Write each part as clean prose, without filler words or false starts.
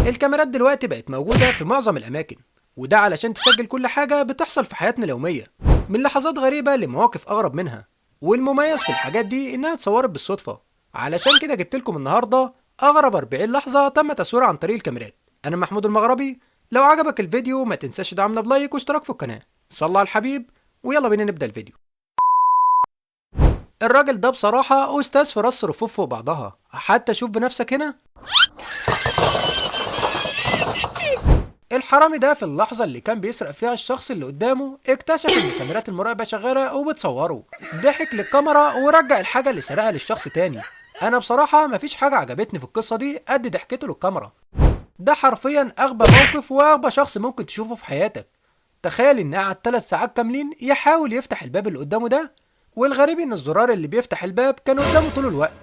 الكاميرات دلوقتي بقت موجودة في معظم الأماكن، وده علشان تسجل كل حاجة بتحصل في حياتنا اليومية، من لحظات غريبة لمواقف أغرب منها. والمميز في الحاجات دي إنها اتصورت بالصدفة. علشان كده جبت لكم النهاردة أغرب 40 لحظة تم تصويرها عن طريق الكاميرات. أنا محمود المغربي. لو عجبك الفيديو ما تنساش تدعمنا بلايك واشتراك في القناة. صلى على الحبيب ويلا بينا نبدأ الفيديو. الراجل ده بصراحة أستاذ في رص رفوف فوق بعضها، حتى شوف بنفسك هنا. الحرامي ده في اللحظة اللي كان بيسرق فيها الشخص اللي قدامه اكتشف ان كاميرات المراقبة شغالة وبتصوره، ضحك للكاميرا ورجع الحاجة اللي سرقها للشخص تاني. انا بصراحة مفيش حاجة عجبتني في القصة دي قد ضحكته للكاميرا. ده حرفيا اغبى موقف واغبى شخص ممكن تشوفه في حياتك. تخيل ان قعد 3 ساعات كاملين يحاول يفتح الباب اللي قدامه ده، والغريب ان الزرار اللي بيفتح الباب كان قدامه طول الوقت.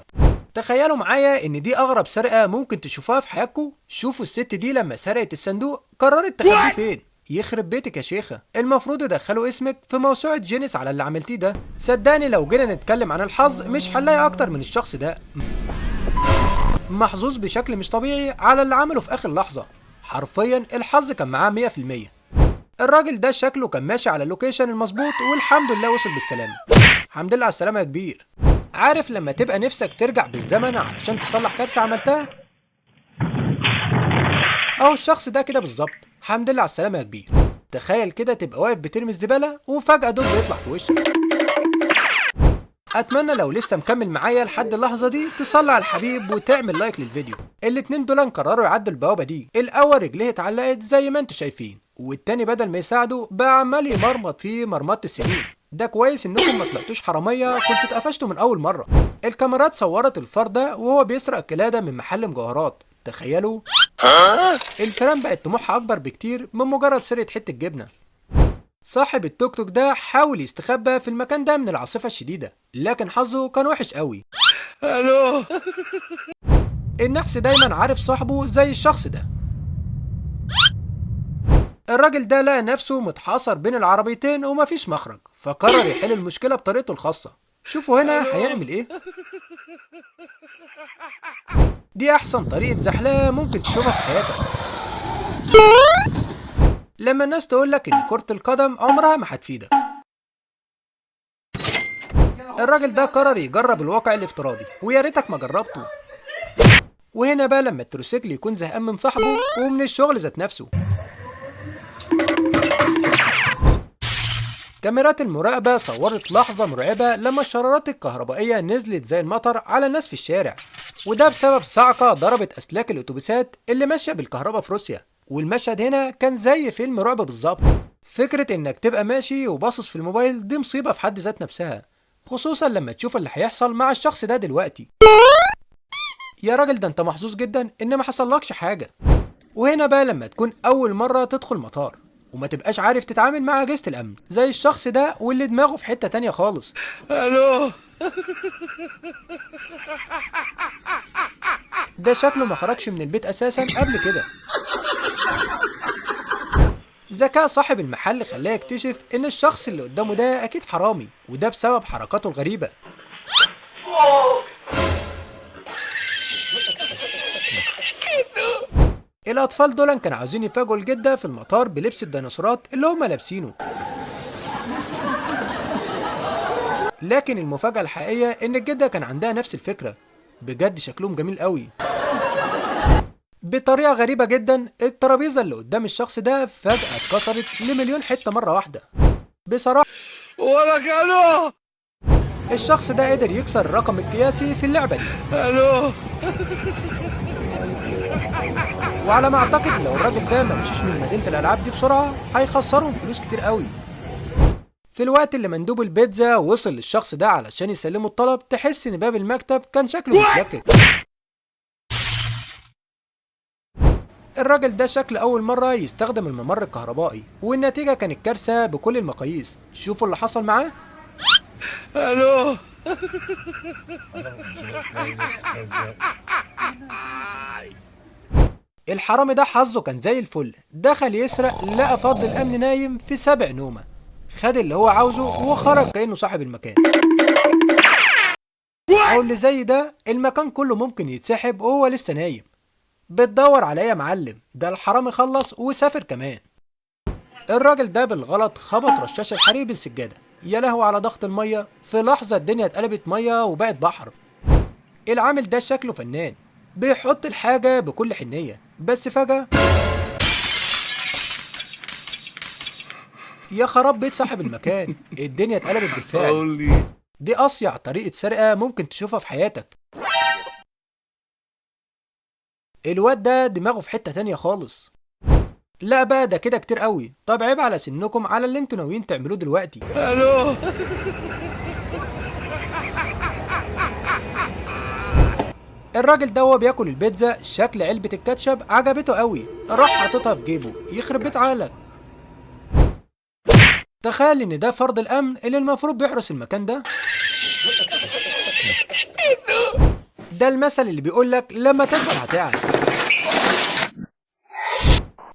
تخيلوا معايا ان دي اغرب سرقة ممكن تشوفوها في حياتكم. شوفوا الست دي لما سرقت الصندوق قررت تخبيه فين. يخرب بيتك يا شيخة، المفروض يدخلوا اسمك في موسوعة جينيس على اللي عملتيه ده. صدقني لو جينا نتكلم عن الحظ مش هنلاقي اكتر من الشخص ده محظوظ بشكل مش طبيعي على اللي عمله في اخر لحظة. حرفيا الحظ كان معاه 100%. الراجل ده شكله كان ماشي على اللوكيشن المظبوط والحمد لله وصل بالسلامة. الحمد لله على السلامة يا كبير. عارف لما تبقى نفسك ترجع بالزمن علشان تصلح كارثة عملتها؟ اهو الشخص ده كده بالظبط. الحمد لله على السلامة يا كبير. تخيل كده تبقى واقف بترمي الزبالة وفجأة دب يطلع في وشك. اتمنى لو لسه مكمل معايا لحد اللحظة دي تصلي على الحبيب وتعمل لايك للفيديو. الاتنين دول قرروا يعدوا البوابة دي. الاول رجليه اتعلقت زي ما انتوا شايفين، والتاني بدل ما يساعده بقى عمال يمرمط فيه مرمطة السنين. ده كويس انكم ما طلعتوش حرامية، كنتوا اتقفشتوا من اول مرة. الكاميرات صورت الفار ده وهو بيسرق قلادة من محل مجوهرات. تخيلوا الفيران بقت طموحها اكبر بكتير من مجرد سرقة حتة جبنة. صاحب التوك توك ده حاول يستخبى في المكان ده من العاصفة الشديدة، لكن حظه كان وحش قوي. الو النحس دايما عارف صاحبه زي الشخص ده. الراجل ده لقى نفسه متحاصر بين العربيتين ومفيش مخرج، فقرر يحل المشكلة بطريقته الخاصة. شوفوا هنا هيعمل ايه. دي احسن طريقة زحلقة ممكن تشوفها في حياتك. لما الناس تقولك ان كرة القدم عمرها ما هتفيدك، الراجل ده قرر يجرب الواقع الافتراضي، ويا ريتك ما جربته. وهنا بقى لما التروسيكل يكون زهقان من صاحبه ومن الشغل ذات نفسه. كاميرات المراقبة صورت لحظة مرعبة لما الشرارات الكهربائية نزلت زي المطر على الناس في الشارع، وده بسبب صعقة ضربت أسلاك الأتوبيسات اللي ماشية بالكهرباء في روسيا. والمشهد هنا كان زي فيلم رعب بالظبط. فكرة إنك تبقى ماشي وباصص في الموبايل دي مصيبة في حد ذات نفسها، خصوصا لما تشوف اللي هيحصل مع الشخص ده دلوقتي. يا راجل ده انت محظوظ جدا ان ما حصلكش حاجة. وهنا بقى لما تكون أول مرة تدخل مطار وما تبقاش عارف تتعامل مع أجهزة الأمن زي الشخص ده واللي دماغه في حتة تانية خالص. الو ده شكله ما خرجش من البيت أساسا قبل كده. ذكاء صاحب المحل خلاه يكتشف إن الشخص اللي قدامه ده أكيد حرامي، وده بسبب حركاته الغريبة. الأطفال دول كانوا عاوزين يفاجئوا الجدة في المطار بلبس الديناصورات اللي هم لابسينه، لكن المفاجأة الحقيقية إن الجدة كان عندها نفس الفكرة. بجد شكلهم جميل قوي. بطريقة غريبة جدا الترابيزة اللي قدام الشخص ده فجأة اتكسرت لمليون حتة مرة واحدة. بصراحة ولا كانوا الشخص ده قدر يكسر الرقم القياسي في اللعبة دي. الو وعلى ما اعتقد لو الراجل ده ما مشيش من مدينة الالعاب دي بسرعة هيخسرهم فلوس كتير قوي. في الوقت اللي مندوب البيتزا وصل للشخص ده علشان يسلمه الطلب، تحس ان باب المكتب كان شكله متلكك. الراجل ده شكل اول مرة يستخدم الممر الكهربائي، والنتيجة كانت كارثة بكل المقاييس. شوفوا اللي حصل معاه. الو الحرامي ده حظه كان زي الفل. دخل يسرق لقى فرد الامن نايم في 7 نومة، خد اللي هو عاوزه وخرج كأنه صاحب المكان. او اللي زي ده المكان كله ممكن يتسحب وهو لسه نايم. بتدور عليا يا معلم؟ ده الحرامي خلص وسافر كمان. الراجل ده بالغلط خبط رشاش الحريق بالسجادة. يا لهوي على ضغط المية، في لحظة الدنيا اتقلبت مية وبقت بحر. العامل ده شكله فنان، بيحط الحاجة بكل حنية، بس فجأة يا خراب بيت صاحب المكان، الدنيا اتقلبت بالفعل. دي أصيع طريقة سرقة ممكن تشوفها في حياتك. الواد ده دماغه في حتة تانية خالص. لا بقى ده كده كتير قوي، طب عيب على سنكم على اللي انتوا ناويين تعملوه دلوقتي. الو. الراجل ده وهو بياكل البيتزا شكل علبة الكاتشب عجبته قوي، راح حاططها في جيبه. يخرب بيت عقلك، تخيل ان ده فرد الامن اللي المفروض بيحرس المكان ده. ده المثل اللي بيقولك لما تكبر هتعرف.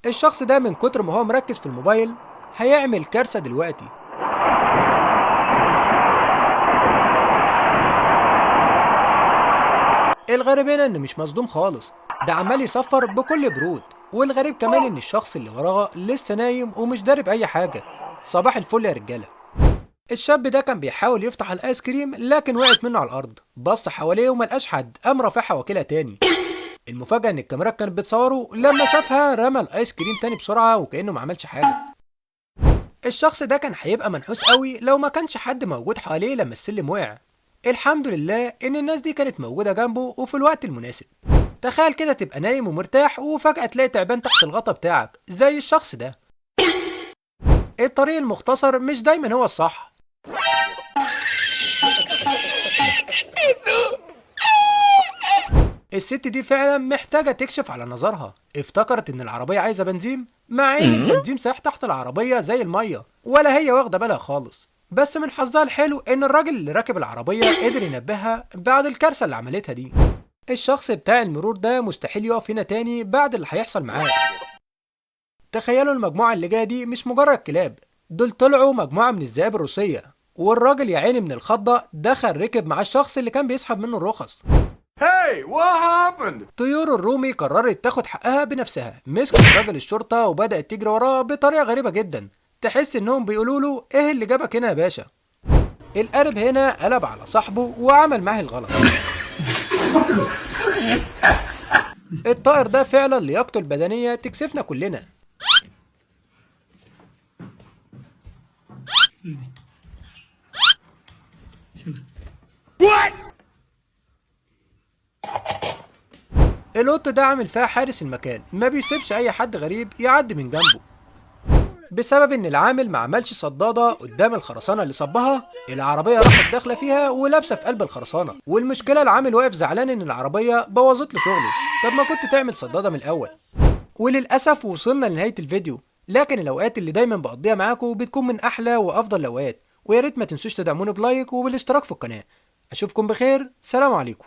الشخص ده من كتر ما هو مركز في الموبايل هيعمل كارثة دلوقتي. الغريب هنا انه مش مصدوم خالص، ده عمال يصفر بكل برود. والغريب كمان ان الشخص اللي وراه لسه نايم ومش دارب اي حاجة. صباح الفل يا رجالة. الشاب ده كان بيحاول يفتح الايس كريم لكن وقعت منه على الارض، بص حواليه وملقاش حد، قام رافعها واكلها تاني. المفاجأة ان الكاميرات كانت بتصوره، لما شافها رمى الايس كريم تاني بسرعة وكأنه ما عملش حاجة. الشخص ده كان هيبقى منحوس قوي لو ما كانش حد موجود حواليه لما السلم وقع. الحمد لله ان الناس دي كانت موجودة جنبه وفي الوقت المناسب. تخيل كده تبقى نايم ومرتاح وفجأة تلاقي تعبان تحت الغطا بتاعك زي الشخص ده. الطريق المختصر مش دايما هو الصح. الست دي فعلا محتاجة تكشف على نظرها. افتكرت ان العربية عايزة بنزين، مع ان البنزين سايح تحت العربية زي المية، ولا هي واخدة بالها خالص. بس من حظها الحلو ان الراجل اللي راكب العربية قدر ينبهها بعد الكارثة اللي عملتها دي. الشخص بتاع المرور ده مستحيل يقف هنا تاني بعد اللي هيحصل معاه. تخيلوا المجموعة اللي جاية دي مش مجرد كلاب، دول طلعوا مجموعة من الذئاب الروسية. والراجل يا عيني من الخضة دخل ركب مع الشخص اللي كان بيسحب منه الرخص. Hey, what happened? طيور الرومي قررت تاخد حقها بنفسها، مسكت راجل الشرطة وبدأت تجري وراه بطريقة غريبة جدا. تحس انهم بيقولوا له ايه اللي جابك هنا يا باشا. القارب هنا قلب على صاحبه وعمل معاه الغلط. الطائر ده فعلا لياقته البدنية تكسفنا كلنا. What? القط ده عامل فيها حارس المكان، ما بيسيبش اي حد غريب يعدي من جنبه. بسبب ان العامل ما عملش صدادة قدام الخرسانة اللي صبها، العربية راحت داخلة فيها ولابسة في قلب الخرسانة. والمشكلة العامل واقف زعلان ان العربية بوظت له شغله. طب ما كنت تعمل صدادة من الاول. وللأسف وصلنا لنهاية الفيديو، لكن الاوقات اللي دايما بقضيها معاكم بتكون من احلى وافضل الاوقات. ويا ريت ما تنسوش تدعموني بلايك وبالاشتراك في القناة. اشوفكم بخير، سلام عليكم.